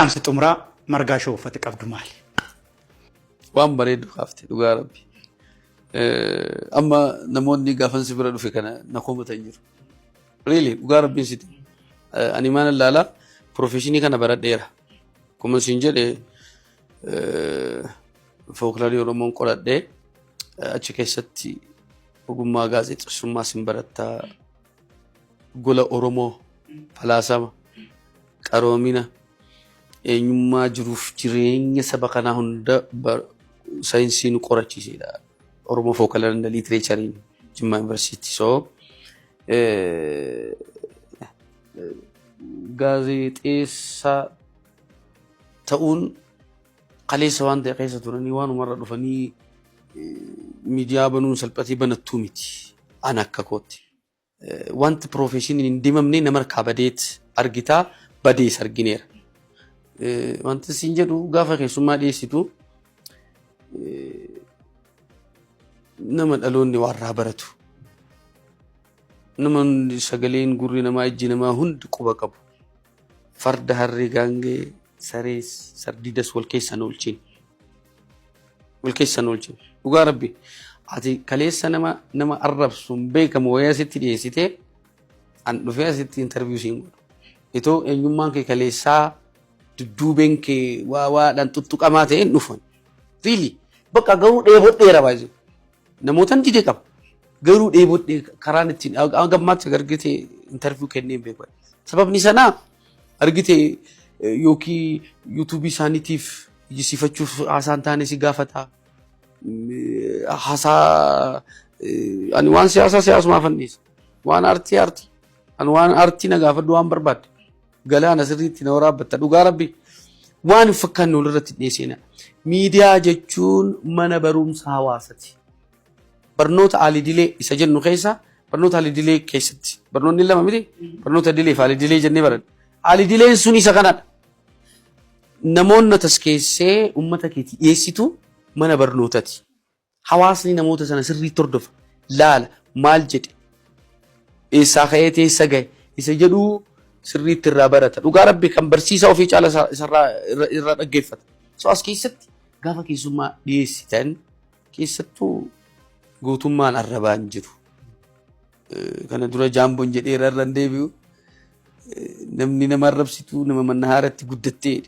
dhaamsa xumuraa margaa shoofate qabdu maali? Waan bareedu haafte dhugaa rabbi. Amma namoonni gaafan si bira dhufe kana na komatan jiru. Really dhugaa rabbiin siti. Ani maana laala profeshinii kana baradheera. Kuma siin jedhe folkloorii Oromoon qoradhee achi keessatti ogummaa gaazexeessummaa sin barattaa gola Oromoo falaasama qaroomina eenyummaa jiruuf jireenya saba kanaa hunda saayinsiin qorachiisedha. Oromoo folkloorii and literature Jimma University. So gaazexeessaa ta'uun qaleessa waan ta'e keessa turanii waan umarra dhufanii miidiyaa banuun salphatii banattuu miti an akka kootti. Wanti profeshiniin hin deemamne nama harkaa badeet argitaa badees argineera. Wanti siin jedhu gaafa keessummaa dhiyeessitu nama dhaloonni warraa baratu. Nama sagaleen gurri namaa ijji namaa hundi quba qabu. Farda harree gaangee sarees sardiidas wal keessan oolchin. Wal keessan oolchin. Dhugaa rabbi ati kaleessa nama arrabsuun beekamu wayyaa asitti dhiyeessitee an dhufee asitti interview siin godhu. Itoo eenyummaan kee kaleessaa dudduubeen kee waadhaan tuttuqamaa ta'een dhufan. Really bakka garuu dheebodheera baay'ee. Namootan didee qaba. Garuu dheebodhee karaan ittiin gammaatti argite interview kennee beeku. Sababni sanaa argite yookiin YouTube isaaniitiif jisiifachuuf haasaan taane si gaafata. Haasaa ani waan siyaasumaa fanniisa. Waan artii. Ani waan artii na gaafadhu waan barbaadde. Galaana sirriitti na waraabbatta dhugaa rabbi. Waan fakkaanne walirratti dhiyeessina. Miidiyaa jechuun mana barumsa hawaasaati. Barnoota alidilee isa jennu keessa barnoota alidilee keessatti barnoonni lama miti barnoota dilee fi alidilee jennee baradha. Alidileen sun isa kanadha. Namoonni taskeessee uummata keetii dhiyeessitu mana barnootaati. Hawaasni namoota sana sirriitti hordofa. Laala maal jedhe eessaa ka'ee teessa gahe isa jedhu sirriitti irraa barata. Dhugaa rabbi kan barsiisaa ofii caala irraa dhaggeeffata. So as keessatti gaafa keessummaa dhiyeessitan keessattuu gootummaan arrabaan jiru. Kana dura jaamboon jedhee irra deebi'u namni nama arrabsitu nama manna haaratti guddattee